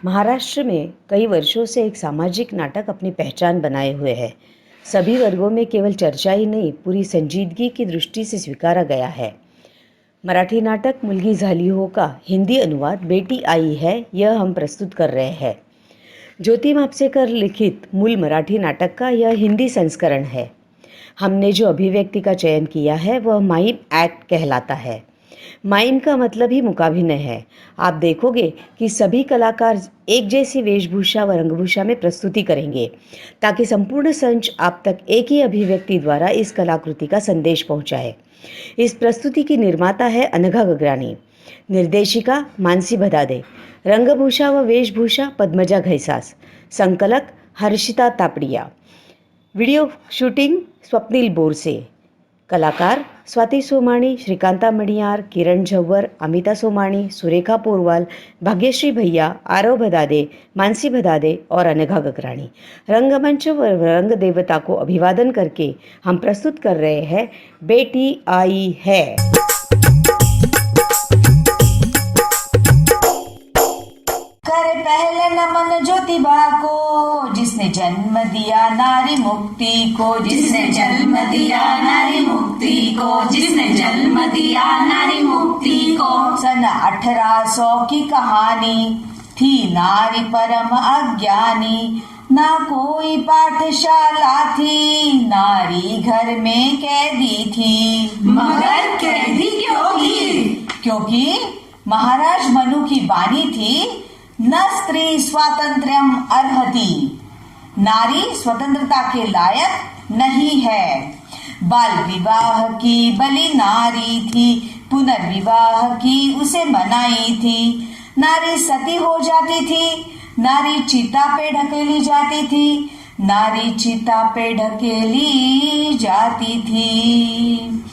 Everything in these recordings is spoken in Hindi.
महाराष्ट्र में कई वर्षों से एक सामाजिक नाटक अपनी पहचान बनाए हुए है। सभी वर्गों में केवल चर्चा ही नहीं, पूरी संजीदगी की दृष्टि से स्वीकारा गया है। मराठी नाटक मुलगी झाली हो का हिंदी अनुवाद बेटी आई है, यह हम प्रस्तुत कर रहे हैं। ज्योति मापसेकर लिखित मूल मराठी नाटक का यह हिंदी संस्करण है। हमने जो अभिव्यक्ति का चयन किया है वह माइम एक्ट कहलाता है। माइम का मतलब ही मुकाभिनय है। आप देखोगे कि सभी कलाकार एक जैसी वेशभूषा व रंगभूषा में प्रस्तुति करेंगे ताकि संपूर्ण संच आप तक एक ही अभिव्यक्ति द्वारा इस कलाकृति का संदेश पहुंचाए। इस प्रस्तुति की निर्माता है अनघा गगराणी, निर्देशिका मानसी भदादे, रंगभूषा व वेशभूषा पद्मजा घैसास, संकलक हर्षिता तापड़िया, वीडियो शूटिंग स्वप्निल बोरसे, कलाकार स्वाति सोमाणी, श्रीकांता मणियार, किरण झव्वर, अमिता सोमाणी, सुरेखा पोरवाल, भाग्यश्री भैया, आरव भदादे, मानसी भदादे और अनघा गगराणी। रंगमंच व रंग देवता को अभिवादन करके हम प्रस्तुत कर रहे हैं बेटी आई है। करे पहले नमन ज्योतिबा को, जिसने जन्म दिया नारी मुक्ति को, जिसने जन्म दिया नारी मुक्ति को, जिसने जन्म दिया नारी मुक्ति को। सन 1800 की कहानी थी, नारी परम अज्ञानी, ना कोई पाठशाला थी, नारी घर में कैदी थी। मगर कैदी क्यों थी? क्योंकि महाराज मनु की बानी थी, न स्त्री स्वातंत्र्यम अर्हति, नारी स्वतंत्रता के लायक नहीं है। बाल विवाह की बलि नारी थी, पुनर्विवाह की उसे मनाई थी। नारी सती हो जाती थी, नारी चिता पे ढकेली जाती थी, नारी चिता पे ढकेली जाती थी।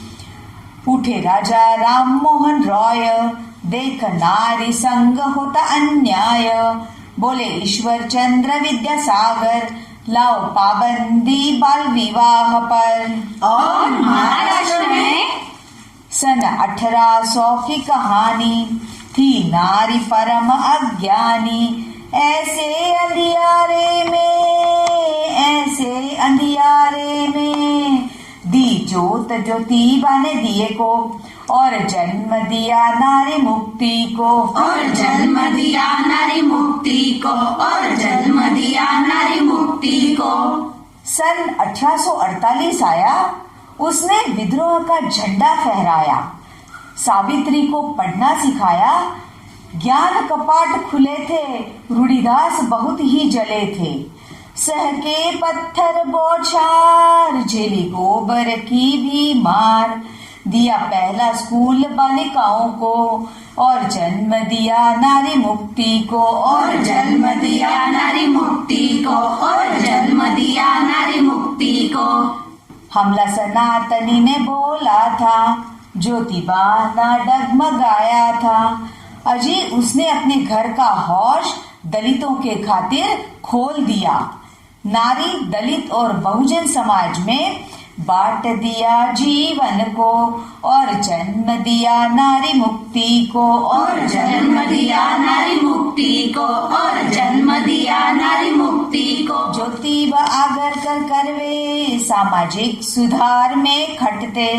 उठे राजा राम मोहन रॉय, देख नारी संग होता अन्याय, बोले ईश्वर चंद्र विद्यासागर, लाओ पाबंदी बाल विवाह पर। और महाराष्ट्र में सन 1800 की कहानी थी, नारी परम अज्ञानी, ऐसे अंधियारे में दी जोत ज्योतिबा ने दिए को, और जन्म दिया नारी मुक्ति को, और जन्म दिया नारी मुक्ति को, और जन्म दिया नारी मुक्ति को। सन 1848 आया, उसने विद्रोह का झंडा फहराया, सावित्री को पढ़ना सिखाया, ज्ञान कपाट खुले थे, रूढ़िदास बहुत ही जले थे। सह के पत्थर बौछार, झेली गोबर की भी मार, दिया पहला स्कूल बालिकाओं को, और जन्म दिया नारी मुक्ति को, और जन्म दिया नारी मुक्ति को, और जन्म दिया नारी मुक्ति को। हमला सनातनी ने बोला था, ज्योतिबा ना डगमगाया था, अजी उसने अपने घर का हौश दलितों के खातिर खोल दिया। नारी दलित और बहुजन समाज में बांट दिया जीवन को, और जन्म दिया नारी मुक्ति को, और जन्म दिया नारी मुक्ति को, और जन्म दिया नारी मुक्ति को। ज्योतिबा आगरकर करवे सामाजिक सुधार में खटते,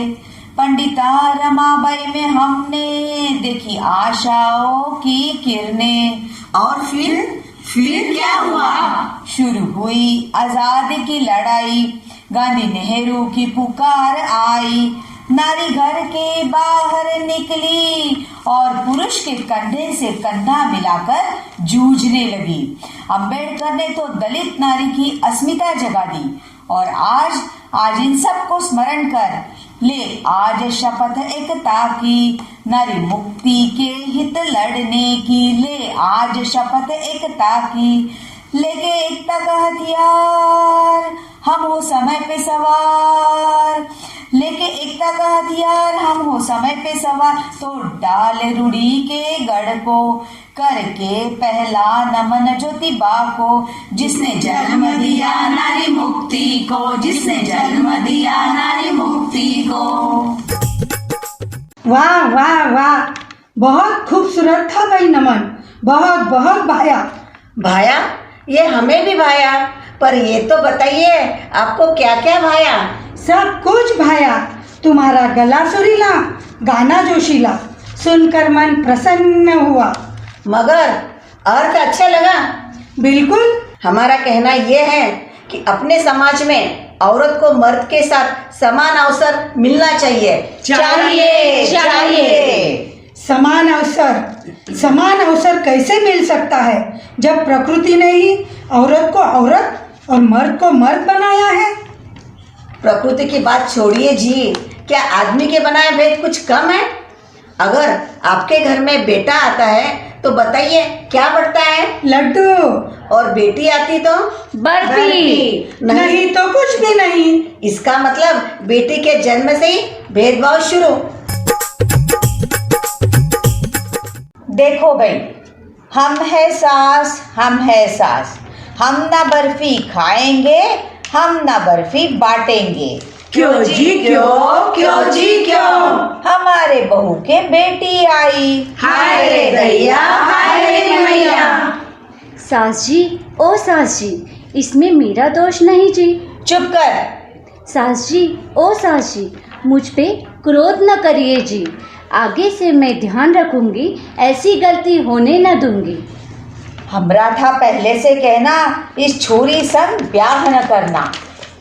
पंडिता रमाबाई में हमने देखी आशाओं की किरणें। और फिर क्या हुआ? शुरू हुई आजादी की लड़ाई, गांधी नेहरू की पुकार आई, नारी घर के बाहर निकली और पुरुष के कंधे से कंधा मिलाकर जूझने लगी। अंबेडकर ने तो दलित नारी की अस्मिता जगा दी, और आज इन सबको स्मरण कर ले आज शपथ एकता की, नारी मुक्ति के हित लड़ने की, ले आज शपथ एकता की। लेके एकता का हथियार हम हो समय पे सवार, लेके एकता का हथियार हम हो समय पे सवार, तो डाल रूढ़ी के गढ़ को, करके पहला नमन ज्योतिबा को, जिसने जन्म दिया नारी मुक्ति को, जिसने जन्म दिया नारी मुक्ति को। वाह वाह वाह, बहुत खूबसूरत था भाई नमन, बहुत बहुत भाया। भाया, ये हमें भी भाया, पर ये तो बताइए आपको क्या क्या भाया? सब कुछ भाया। तुम्हारा गला सुरीला, गाना जोशीला, सुनकर मन प्रसन्न हुआ। मगर अर्थ अच्छा लगा? बिल्कुल। हमारा कहना यह है कि अपने समाज में औरत को मर्द के साथ समान अवसर मिलना चाहिए। चाहिए। समान अवसर कैसे मिल सकता है जब प्रकृति ने ही औरत को औरत और मर्द को मर्द बनाया है? प्रकृति की बात छोड़िए जी, क्या आदमी के बनाए भेद कुछ कम है? अगर आपके घर में बेटा आता है तो बताइए क्या बढ़ता है? लड्डू। और बेटी आती तो बर्फी। नहीं तो कुछ भी नहीं। इसका मतलब बेटी के जन्म से ही भेदभाव शुरू। देखो भाई, हम है सास, हम ना बर्फी खाएंगे, हम ना बर्फी बांटेंगे। क्यों जी क्यों? हमारे बहू के बेटी आई। हाय रे दैया, हाय रे मैया। सास जी, ओ सास जी, इसमें मेरा दोष नहीं जी। चुप कर। सास जी, ओ सास जी, मुझ पे क्रोध न करिए जी। आगे से मैं ध्यान रखूंगी, ऐसी गलती होने न दूंगी। हमरा था पहले से कहना, इस छोरी संग ब्याह न करना।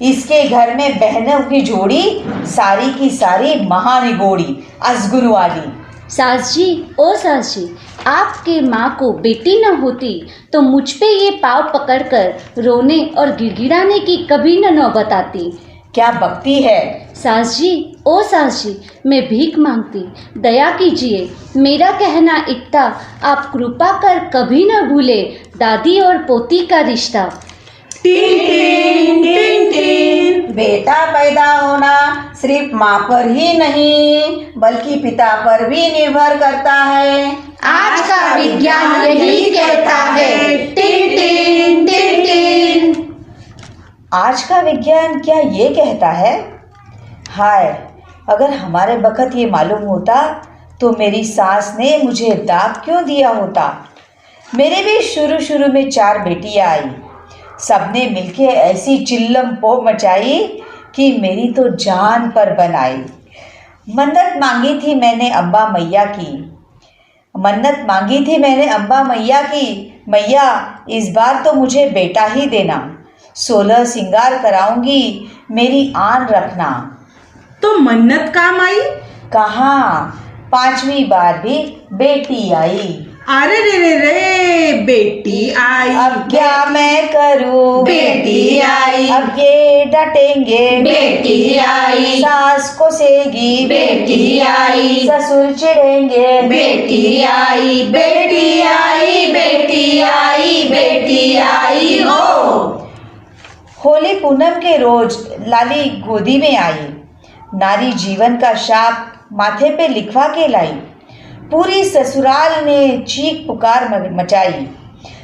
इसके घर में बहनों की जोड़ी सारी की सारी महानिगोड़ी अजगुरु वाली। सास जी, ओ सास जी, आपके माँ को बेटी न होती तो मुझ पे ये पाँव पकड़कर रोने और गिड़गिड़ाने की कभी न नौबत आती। क्या बकती है? सास जी, ओ सास जी, मैं भीख मांगती, दया कीजिए। मेरा कहना इतना आप कृपा कर कभी न भूले दादी और पोती का रिश्ता। टिन बेटा पैदा होना सिर्फ माँ पर ही नहीं बल्कि पिता पर भी निर्भर करता है। आज का विज्ञान यही कहता है। टिन आज का विज्ञान क्या ये कहता है? हाय, अगर हमारे वक्त ये मालूम होता तो मेरी सास ने मुझे दाग क्यों दिया होता। मेरे भी शुरू में 4 बेटियां आई। सबने मिलके ऐसी चिल्लम पो मचाई कि मेरी तो जान पर बनाई। मन्नत मांगी थी मैंने अम्बा मैया की, मैया इस बार तो मुझे बेटा ही देना। 16 सिंगार कराऊंगी, मेरी आन रखना। तो मन्नत काम आई? कहाँ, 5वीं बार भी बेटी आई। अरे रे, बेटी आई। अब क्या मैं करूं? बेटी आई। अब ये डांटेंगे, बेटी आई। सास को सेगी, बेटी आई। ससुर चिढ़ेंगे, बेटी आई, बेटी आई, बेटी आई, बेटी आई हो। होली पूनम के रोज लाली गोदी में आई। नारी जीवन का शाप माथे पे लिखवा के लाई। पूरी ससुराल ने चीख पुकार मचाई।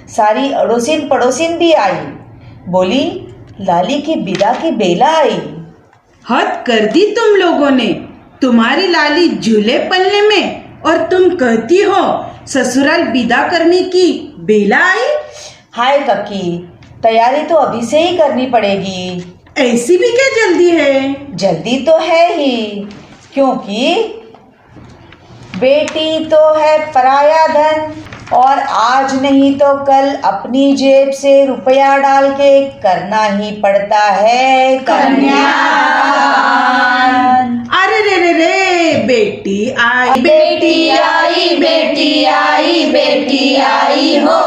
सारी अड़ोसिन पड़ोसिन भी आई। बोली, लाली की विदा की बेला आई। हद कर दी तुम लोगों ने। तुम्हारी लाली झूले पलने में और तुम कहती हो ससुराल विदा करने की बेला आई। हाय कक्की, तैयारी तो अभी से ही करनी पड़ेगी। ऐसी भी क्या जल्दी है? जल्दी तो है ही, क्योंकि बेटी तो है पराया धन और आज नहीं तो कल अपनी जेब से रुपया डाल के करना ही पड़ता है कन्यादान। अरे रे, बेटी आई। बेटी आई, बेटी आई, बेटी आई हो।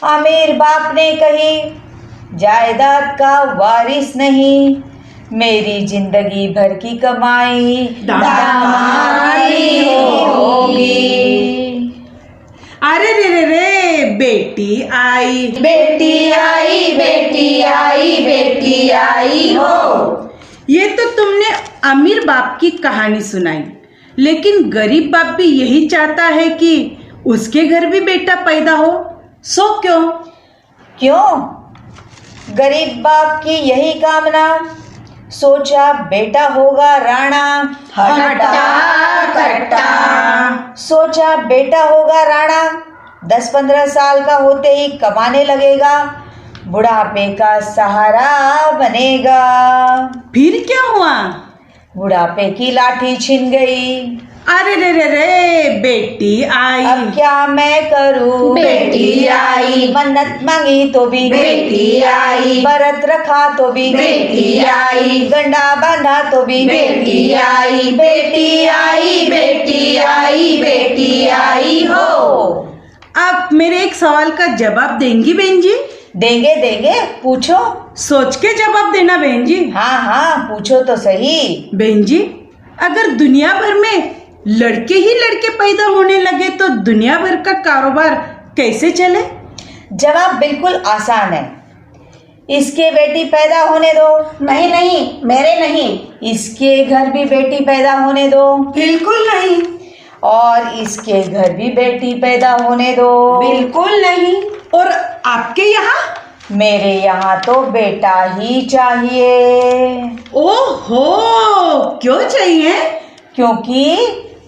अमीर बाप ने कही, जायदाद का वारिस नहीं, मेरी जिंदगी भर की कमाई दामादी होगी। अरे रे, बेटी आई। बेटी आई, बेटी आई, बेटी आई हो। ये तो तुमने अमीर बाप की कहानी सुनाई, लेकिन गरीब बाप भी यही चाहता है कि उसके घर भी बेटा पैदा हो। सो क्यों? गरीब बाप की यही कामना। सोचा बेटा होगा राणा, हट्टा कट्टा। सोचा बेटा होगा राणा, 10-15 साल का होते ही कमाने लगेगा, बुढ़ापे का सहारा बनेगा। फिर क्या हुआ? बुढ़ापे की लाठी छिन गई। अरे रे रे रे, बेटी आई। अब क्या मैं करूं? बेटी आई। मन्नत मांगी तो भी बेटी आई। व्रत रखा तो भी बेटी आई। गंडा बांधा तो भी बेटी आई। बेटी आई। बेटी आई। बेटी आई हो। आप मेरे एक सवाल का जवाब देंगी बहन जी? देंगे देंगे, पूछो। सोच के जवाब देना बहन जी। हाँ हाँ, पूछो तो सही। बहन जी, अगर दुनिया भर में लड़के ही लड़के पैदा होने लगे तो दुनिया भर का कारोबार कैसे चले? जवाब बिल्कुल आसान है। इसके बेटी पैदा होने दो। नहीं नहीं, मेरे नहीं। इसके घर भी बेटी पैदा होने दो। बिल्कुल नहीं। और इसके घर भी बेटी पैदा होने दो। बिल्कुल नहीं। और आपके यहाँ? मेरे यहाँ तो बेटा ही चाहिए, ओहो, क्यों चाहिए? क्योंकि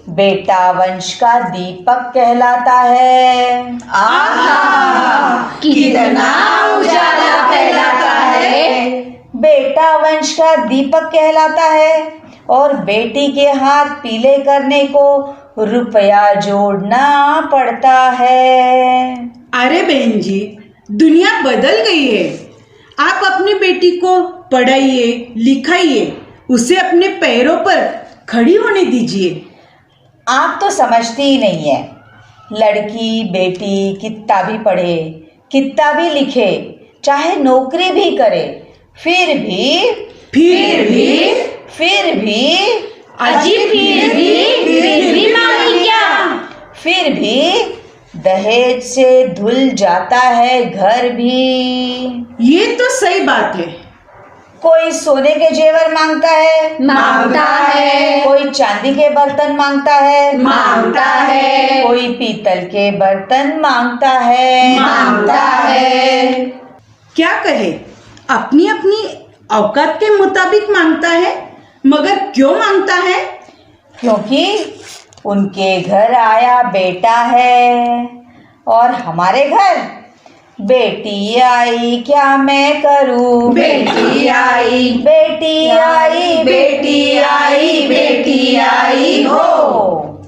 बेटा वंश का दीपक कहलाता है। आहा, कितना उजाला फैलाता है। बेटा वंश का दीपक कहलाता है और बेटी के हाथ पीले करने को रुपया जोड़ना पड़ता है। अरे बहन जी, दुनिया बदल गई है। आप अपनी बेटी को पढ़ाइए, लिखाइए, उसे अपने पैरों पर खड़ी होने दीजिए। आप तो समझती ही नहीं है। लड़की बेटी कितना भी पढ़े, कितना भी लिखे, चाहे नौकरी भी करे, फिर भी अजी फिर भी मांगी क्या? फिर भी दहेज से धुल जाता है घर भी। ये तो सही बात है। कोई सोने के जेवर मांगता है, कोई चांदी के बर्तन मांगता है, कोई पीतल के बर्तन मांगता है। क्या कहे, अपनी अपनी औकात के मुताबिक मांगता है, मगर क्यों मांगता है? क्योंकि उनके घर आया बेटा है और हमारे घर बेटी आई, क्या मैं करूं? बेटी आई। बेटी आई, बेटी आई। बेटी आई हो।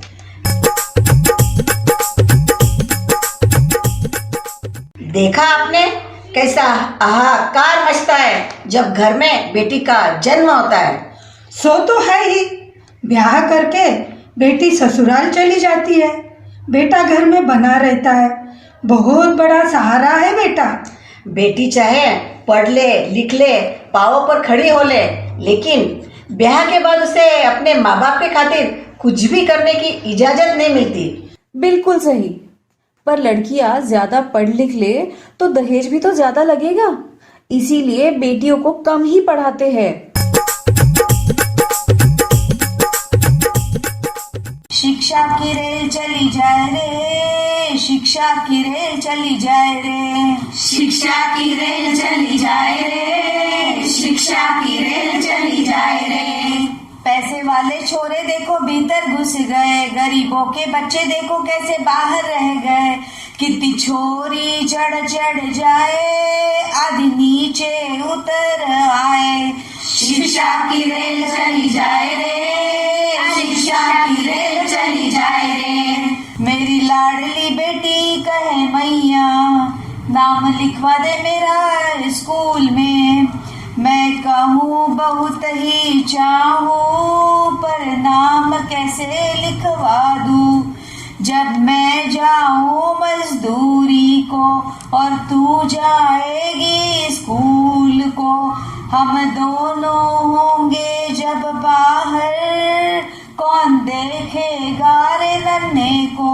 देखा आपने कैसा हाहाकार मचता है जब घर में बेटी का जन्म होता है। सो तो है ही। ब्याह करके बेटी ससुराल चली जाती है, बेटा घर में बना रहता है। बहुत बड़ा सहारा है बेटा। बेटी चाहे पढ़ ले, लिख ले, पाँव पर खड़ी हो ले, लेकिन ब्याह के बाद उसे अपने माँ बाप के खातिर कुछ भी करने की इजाजत नहीं मिलती। बिल्कुल सही। पर लड़कियां ज्यादा पढ़ लिख ले तो दहेज भी तो ज्यादा लगेगा, इसीलिए बेटियों को कम ही पढ़ाते हैं। शिक्षा की रेल चली जाए रे, शिक्षा की रेल चली जाए रे, शिक्षा की रेल चली जाए रे। शिक्षा की रेल चली जाए रे। पैसे वाले छोरे देखो भीतर घुस गए, गरीबों के बच्चे देखो कैसे बाहर रह गए। कितनी छोरी चढ़ जाए, आधी नीचे उतर आए। शिक्षा की रेल चली जाए रे। शिक्षा की रेल चली जाए रे। मेरी लाडली बेटी कहे मैया, नाम लिखवा दे मेरा स्कूल में। मैं कहूँ बहुत ही चाहूँ, पर नाम कैसे लिखवा दूँ? जब मैं जाऊँ मजदूरी को और तू जाएगी स्कूल को, हम दोनों होंगे जब बाहर, कौन देखेगा रे नन्हे को?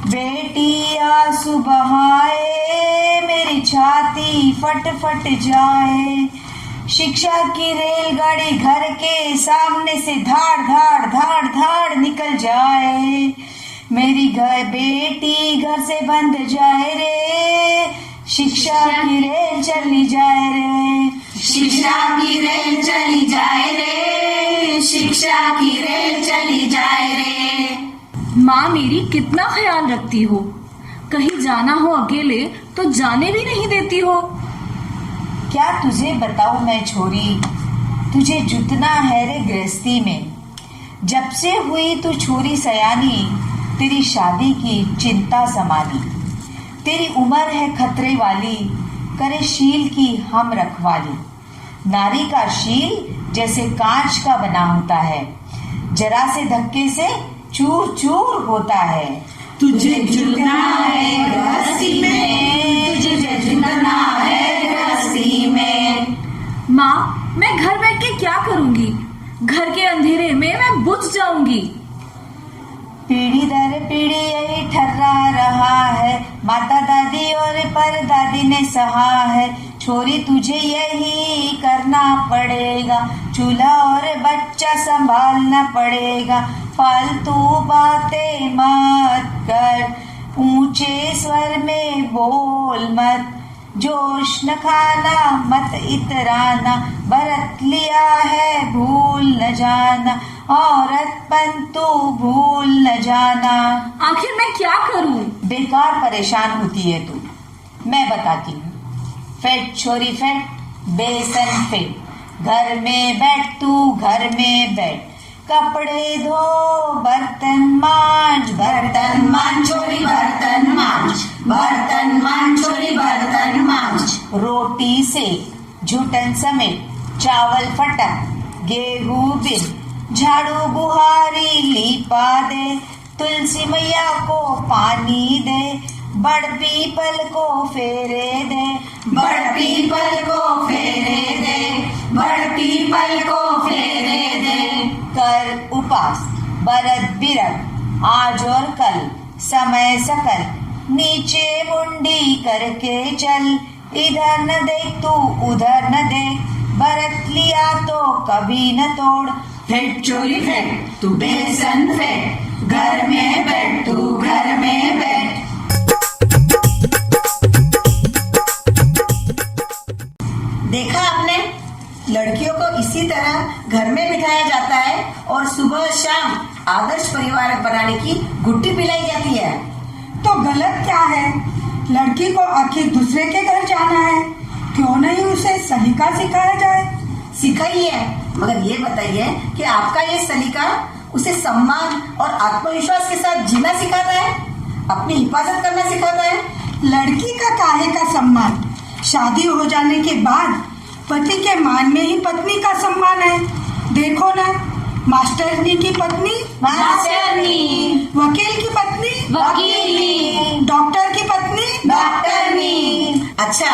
बेटी आंसू बहाए, मेरी छाती फट फट जाए। शिक्षा की रेलगाड़ी घर के सामने से धाड़ धाड़ धाड़ धाड़ निकल जाए। मेरी बेटी घर से बंद जाए रे, शिक्षा की रेल चली जाए रे। शिक्षा की रेल चली जाए रे। शिक्षा की रेल चली जाए रे। माँ मेरी कितना ख्याल रखती हो, कहीं जाना हो अकेले तो जाने भी नहीं देती हो। क्या तुझे बताऊं मैं छोरी, तुझे जुतना है रे गृहस्थी में। जब से हुई तू छोरी सयानी, तेरी शादी की चिंता समानी। तेरी उम्र है खतरे वाली, करे शील की हम रखवाली। नारी का शील जैसे कांच का बना होता है, जरा से धक्के से चूर चूर होता है। तुझे झुकना है गृहस्थी में, तुझे झुकना है गृहस्थी में। माँ, मैं घर बैठ के क्या करूंगी? घर के अंधेरे में मैं बुझ जाऊंगी। पीढ़ी दर पीढ़ी यही ठर्रा रहा है, माता दादी और परदादी ने सहा है। छोरी तुझे यही करना पड़ेगा, चूल्हा और बच्चा संभालना पड़ेगा। फालतू बातें मत कर, ऊंचे स्वर में बोल मत। जोश न खाना मत इतराना, बरत लिया है भूल न जाना। औरतपन तू भूल न जाना। आखिर मैं क्या करूं? बेकार परेशान होती है तू, मैं बताती हूँ। फेट छोरी फेट, बेसन फेट। घर में बैठ तू, घर में बैठ। कपड़े धो, बर्तन मांज, बर्तन मांज छोरी बर्तन मांज, बर्तन मांज छोरी बर्तन मांज। रोटी से झुटन समेट, चावल फटक, गेहूं बिन, झाड़ू बुहारी लीपा दे। तुलसी मैया को पानी दे, बड़ पीपल को फेरे दे। बड़ पीपल को फेरे दे, बड़ पीपल को फेरे दे। कर उपास बरत बिरत, आज और कल समय सकल। नीचे मुंडी करके चल, इधर न देख तू उधर न देख। बरत लिया तो कभी न तोड़। फेंक चोरी फेंक, तू बेसन फेंक। घर में बैठ तू, घर में बैठ। देखा आपने, लड़कियों को इसी तरह घर में बिठाया जाता है और सुबह शाम आदर्श परिवार बनाने की गुट्टी पिलाई जाती है। तो गलत क्या है? लड़की को आखिर दूसरे के घर जाना है, क्यों नहीं उसे सलीका सिखाया जाए? सिखाइए, मगर ये बताइए कि आपका ये सलीका उसे सम्मान और आत्मविश्वास के साथ जीना सिखाता है, अपनी हिफाजत करना सिखाता है। लड़की का काहे का सम्मान? शादी हो जाने के बाद पति के मान में ही पत्नी का सम्मान है। देखो ना, मास्टरनी की पत्नी मास्टरनी, वकील की पत्नी वकीलनी, डॉक्टर की पत्नी डॉक्टरनी। अच्छा,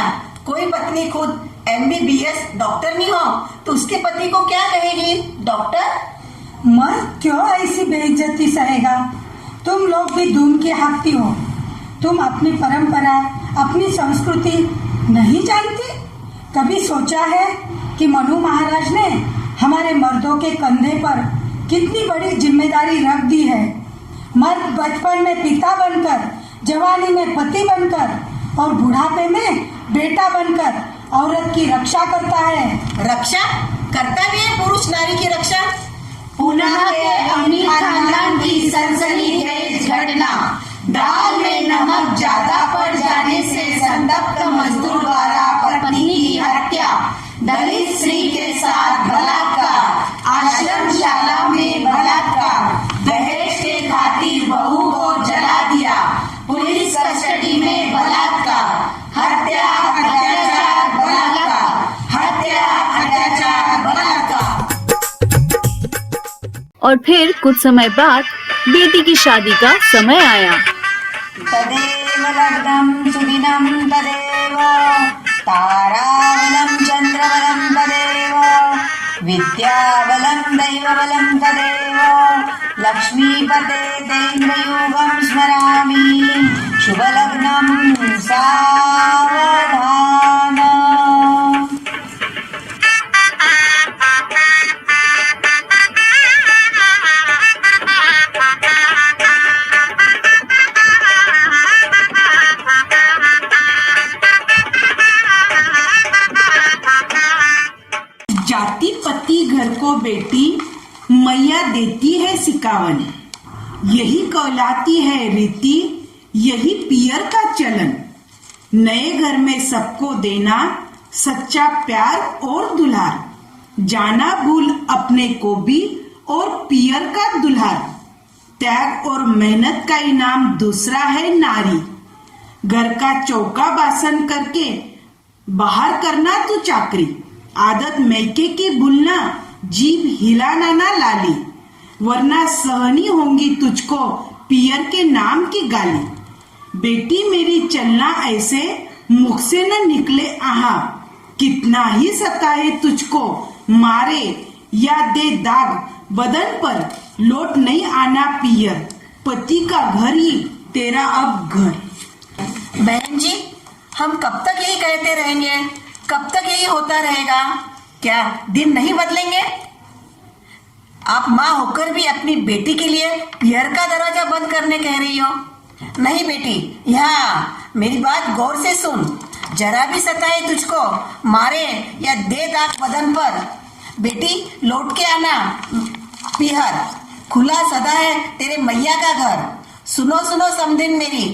कोई पत्नी खुद MBBS डॉक्टर नहीं हो तो उसके पति को क्या कहेगी? डॉक्टर। मर्द क्यों ऐसी बेइज्जती सहेगा? तुम लोग भी धूम की हाकती हो। तुम अपनी परंपरा, अपनी संस्कृति नहीं जानती? कभी सोचा है कि मनु महाराज ने हमारे मर्दों के कंधे पर कितनी बड़ी जिम्मेदारी रख दी है? मर्द बचपन में पिता बनकर, जवानी में पति बनकर और बुढ़ापे में बेटा बनकर औरत की रक्षा करता है। रक्षा करता भी है पुरुष नारी की रक्षा। पूना के अमीर खानदान की सनसनीखेज घटना, दाल में नमक ज्यादा पड़ जाने से संतप्त मजदूर द्वारा पत्नी की हत्या, दलित स्त्री के साथ बलात्कार, आश्रमशाला में बलात्कार, दहेज के खातिर बहू को जला दिया, पुलिस कस्टडी में बलात्कार, हत्या अत्याचार बलात्कार, हत्या अत्याचार बलात्कार। और फिर कुछ समय बाद बेटी की शादी का समय आया। तदेव लग्नं सुदिनं तदेव, ताराबलं चन्द्रबलं तदेव, विद्याबलं दैवबलं तदेव। लक्ष्मीपते तेन्द्रयोगं स्मरामि, शुभलग्नं सावधान। जाति पति घर को बेटी मैया देती है सिकावन, यही कहलाती है रीति, यही पियर का चलन। नए घर में सबको देना सच्चा प्यार और दुलार, जाना भूल अपने को भी और पियर का दुल्हार। त्याग और मेहनत का इनाम दूसरा है नारी, घर का चौका बासन करके बाहर करना तू चाकरी। आदत मैके की भूलना, जीभ हिलाना ना लाली, वरना सहनी होंगी तुझको पियर के नाम की गाली। बेटी मेरी चलना ऐसे, मुख से न निकले आहा, कितना ही सताए तुझको मारे या दे दाग बदन पर, लौट नहीं आना पियर, पति का घर ही तेरा अब घर। बहन जी, हम कब तक यही कहते रहेंगे? कब तक यही होता रहेगा? क्या दिन नहीं बदलेंगे? आप माँ होकर भी अपनी बेटी के लिए पियर का दरवाजा बंद करने कह रही हो? नहीं बेटी, यहाँ मेरी बात गौर से सुन। जरा भी सताए तुझको, मारे या दे दाग बदन पर, बेटी लौट के आना पिहर, खुला सदा है तेरे मैया का घर। सुनो सुनो समधिन मेरी,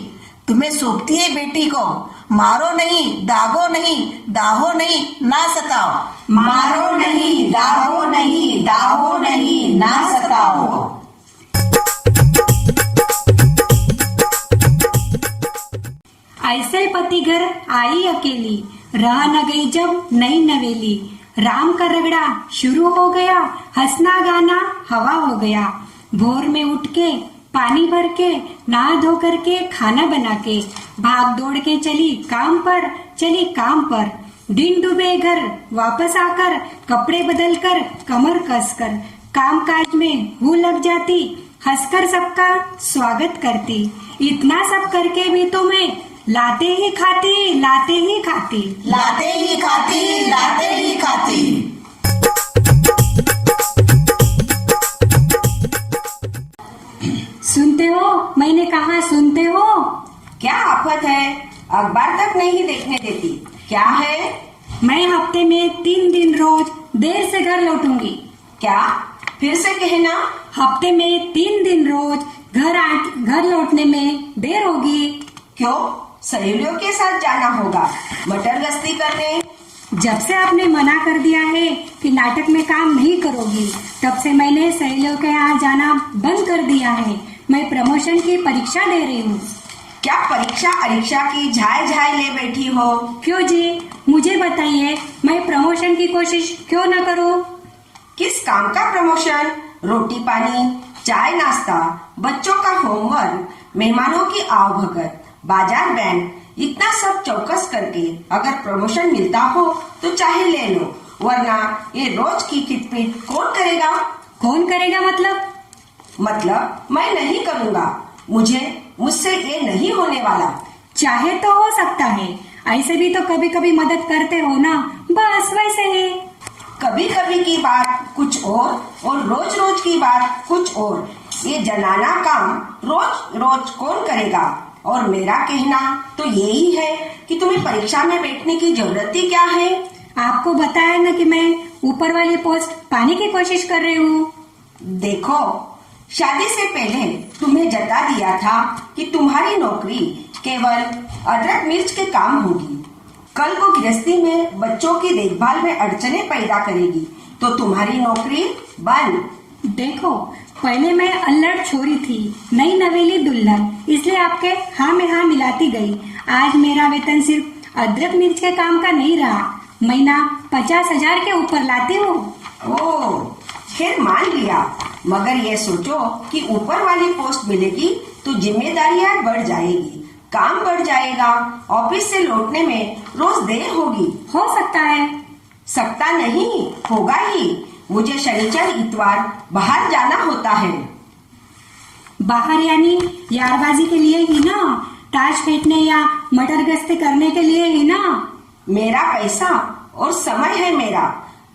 तुम्हें सौंपती है बेटी को, मारो नहीं, दागो नहीं, दाहो नहीं, ना सताओ। मारो नहीं, दाहो नहीं, दाहो नहीं, ना सताओ। ऐसे पति घर आई अकेली, रह न गई जब नई नवेली। राम का रगड़ा शुरू हो गया, हंसना गाना हवा हो गया। भोर में उठ के पानी भर के, नहा धो करके खाना बना के, भाग दौड़ के चली काम पर। दिन डूबे घर वापस आकर, कपड़े बदल कर कमर कस कर, काम काज में वो लग जाती, हंसकर सबका स्वागत करती। इतना सब करके भी तो मैं लाते ही खाती, लाते ही खाती, लाते ही खाती, लाते ही खाती। सुनते हो? मैंने कहा सुनते हो? क्या आफत है? अखबार तक नहीं देखने देती, क्या है? मैं हफ्ते में 3 दिन रोज देर से घर लौटूंगी। क्या? फिर से कहना। हफ्ते में 3 दिन रोज घर लौटने में देर होगी। क्यों? सहेलियों के साथ जाना होगा मटर गश्ती करने। जब से आपने मना कर दिया है कि नाटक में काम नहीं करोगी, तब से मैंने सहेलियों के यहाँ जाना बंद कर दिया है। मैं प्रमोशन की परीक्षा दे रही हूँ। क्या परीक्षा की झाई ले बैठी हो? क्यों जी, मुझे बताइए, मैं प्रमोशन की कोशिश क्यों न करूँ? किस काम का प्रमोशन? रोटी पानी, चाय नाश्ता, बच्चों का होमवर्क, मेहमानों की आवभगत, बाजार बैंड, इतना सब चौकस करके अगर प्रमोशन मिलता हो तो चाहे ले लो, वरना ये रोज की खिटपिट कौन करेगा? कौन करेगा मतलब? मतलब मैं नहीं करूँगा, मुझसे ये नहीं होने वाला। चाहे तो हो सकता है, ऐसे भी तो कभी कभी मदद करते हो ना, बस वैसे ही। कभी कभी की बात कुछ और रोज रोज की बात कुछ और। ये जनाना काम रोज रोज कौन करेगा? और मेरा कहना तो यही है कि तुम्हें परीक्षा में बैठने की जरूरत ही क्या है? आपको बताया ना कि मैं ऊपर वाली पोस्ट पाने की कोशिश कर रही हूँ। देखो, शादी से पहले तुम्हें जता दिया था कि तुम्हारी नौकरी केवल अदरक मिर्च के काम होगी। कल को गृहस्थी में बच्चों की देखभाल में अड़चने पैदा करेगी तो तुम्हारी नौकरी बंद। देखो, पहले मैं अल्लड़ छोरी थी, नई नवेली दुल्हन, इसलिए आपके हाँ में हाँ मिलाती गई। आज मेरा वेतन सिर्फ अदरक मिर्च के काम का नहीं रहा, महीना 50,000 के ऊपर लाती हूँ। ओह, फिर मान लिया, मगर ये सोचो कि ऊपर वाली पोस्ट मिलेगी तो जिम्मेदारियां बढ़ जाएगी, काम बढ़ जाएगा, ऑफिस से लौटने में रोज देर होगी। हो सकता है। सकता नहीं, होगा ही। मुझे शनिचर इतवार बाहर जाना होता है। बाहर यानी यारबाजी के लिए ही ना, ताश फेंकने या मटर गश्ती करने के लिए ही ना। मेरा पैसा और समय है मेरा,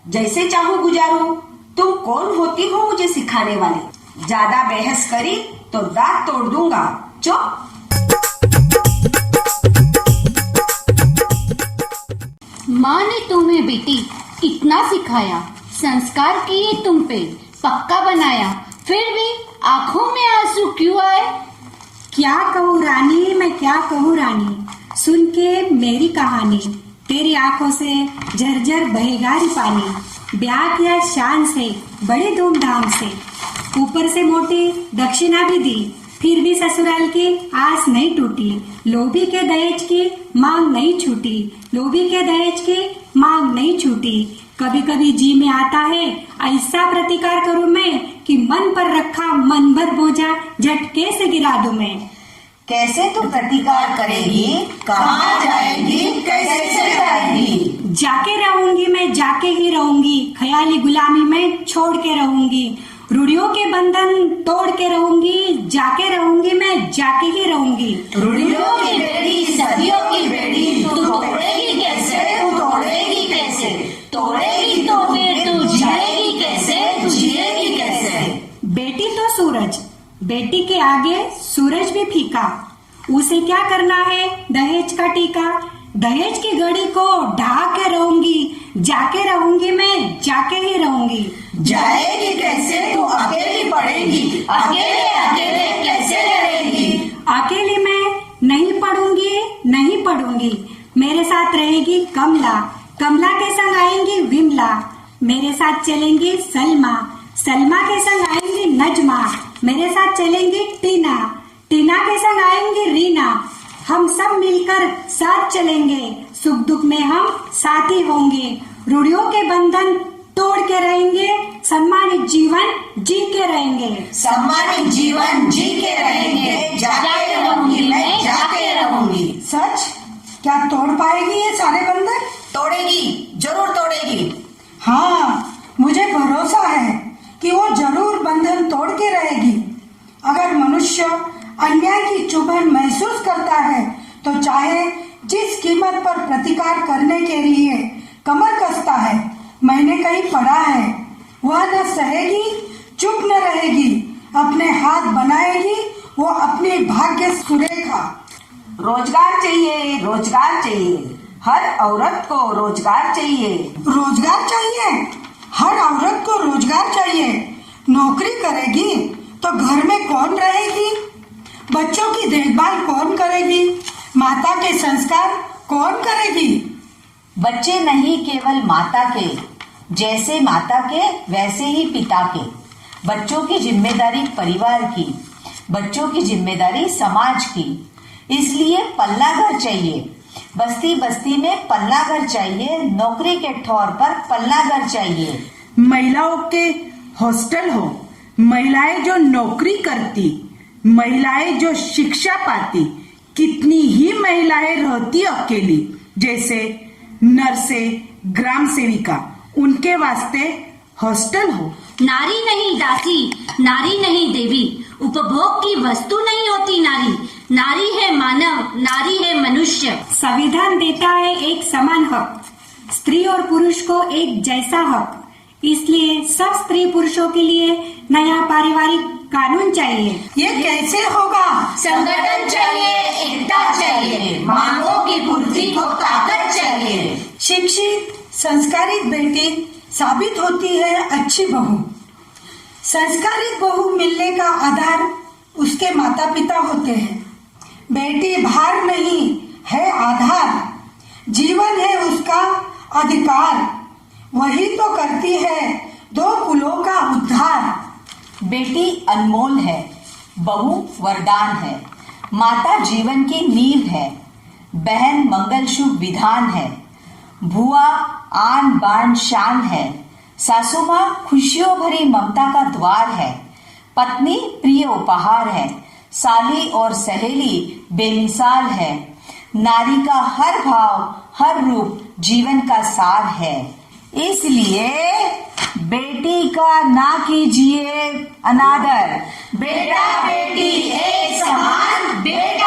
जैसे चाहूँ गुजारूं। तुम कौन होती हो मुझे सिखाने वाली? ज्यादा बहस करी तो दांत तोड़ दूंगा। चुप। माँ ने तुम्हें बेटी इतना सिखाया, संस्कार किए तुम पे, पक्का बनाया, फिर भी आंखों में आंसू क्यों आए? क्या कहूँ रानी, मैं क्या कहूँ रानी, सुन के मेरी कहानी। तेरी आंखों से झरझर बहेगा रे पानी। ब्याह किया शान से, बड़े धूमधाम से, ऊपर से मोटी दक्षिणा भी दी, फिर भी ससुराल की आस नहीं टूटी। लोभी के दहेज की मांग नहीं छूटी, लोभी के दहेज की मांग नहीं छूटी। कभी कभी जी में आता है ऐसा प्रतिकार करूं मैं कि मन पर रखा मन भर बोझा झटके से गिरा दूं मैं। कैसे तू प्रतिकार करेगी, कहाँ जाएगी, कैसे जाएगी? जाके रहूंगी मैं, जाके ही रहूंगी, ख्याली गुलामी में छोड़ के रहूंगी। रूढ़ियों के बंधन तोड़ के रहूंगी, जाके रहूंगी मैं, जाके ही रहूंगी। रूढ़ियों की बेड़ी, सदियों की बेड़ी, तू तोड़ेगी कैसे, तू तोड़ेगी कैसे? तोड़ेगी तो फिर तू जिएगी कैसे, तू जिएगी कैसे? बेटी तो सूरज, बेटी के आगे सूरज भी फीका। उसे क्या करना है दहेज का टीका। दहेज की घड़ी को ढा के रहूंगी, जाके रहूंगी मैं, जाके ही रहूंगी। जाएगी कैसे, तू अकेली पड़ेगी, अकेले अकेले कैसे रहेगी? अकेली मैं नहीं पढ़ूंगी, नहीं पढ़ूंगी, मेरे साथ रहेगी कमला, कमला के संग आएंगी विमला, मेरे साथ चलेंगी सलमा, सलमा के संग आएंगी नजमा, मेरे साथ चलेंगी टीना, टीना के संग आएंगी रीना। हम सब मिलकर साथ चलेंगे, सुख दुख में हम साथी होंगे। रूढ़ियों के बंधन तोड़ के रहेंगे, सम्मानित जीवन जी के रहेंगे। सम्मानित जीवन जी के रहेंगे, जाके रहूंगी मैं, जाके रहूंगी। सच? क्या तोड़ पाएगी ये सारे बंधन? तोड़ेगी, जरूर तोड़ेगी। हाँ, मुझे भरोसा है कि वो जरूर बंधन तोड़ के रहेगी। अगर मनुष्य अन्याय की चुभन महसूस करता है तो चाहे जिस कीमत पर प्रतिकार करने के लिए कमर कसता है। मैंने कहीं पढ़ा है, वह न सहेगी, चुप न रहेगी, अपने हाथ बनाएगी वो अपनी भाग्य सुरेखा। रोजगार चाहिए, रोजगार चाहिए, हर औरत को रोजगार चाहिए। रोजगार चाहिए, हर औरत को रोजगार चाहिए। नौकरी करेगी तो घर में कौन रहेगी, बच्चों की देखभाल कौन करेगी, माता के संस्कार कौन करेगी? बच्चे नहीं केवल माता के, जैसे माता के वैसे ही पिता के। बच्चों की जिम्मेदारी परिवार की, बच्चों की जिम्मेदारी समाज की। इसलिए पल्ला घर चाहिए, बस्ती बस्ती में पल्ला घर चाहिए, नौकरी के ठौर पर पल्ला घर चाहिए। महिलाओं के हॉस्टल हो, महिलाएं जो नौकरी करती, महिलाएं जो शिक्षा पाती। कितनी ही महिलाएं रहती अकेली, जैसे नर्सें, ग्राम सेविका, उनके वास्ते हॉस्टल हो। नारी नहीं दासी, नारी नहीं देवी, उपभोग की वस्तु नहीं होती नारी। नारी है मानव, नारी है मनुष्य। संविधान देता है एक समान हक, स्त्री और पुरुष को एक जैसा हक। इसलिए सब स्त्री पुरुषों के लिए नया पारिवारिक कानून चाहिए। ये कैसे होगा? संगठन चाहिए, एकता चाहिए, मांगों की पूर्ति को ताकत चाहिए। शिक्षित संस्कारित बेटी साबित होती है अच्छी बहू। संस्कारित बहू मिलने का आधार उसके माता पिता होते हैं। बेटी भार नहीं है आधार, जीवन है उसका अधिकार, वही तो करती है दो कुलों का उद्धार। बेटी अनमोल है, बहू वरदान है, माता जीवन की नींव है, बहन मंगल शुभ विधान है, भुआ आन बान शान है, सासू माँ खुशियों भरी ममता का द्वार है, पत्नी प्रिय उपहार है, साली और सहेली बेमिसाल है। नारी का हर भाव हर रूप जीवन का सार है। इसलिए बेटी का ना कीजिए अनादर। बेटा बेटी एक समान, बेटा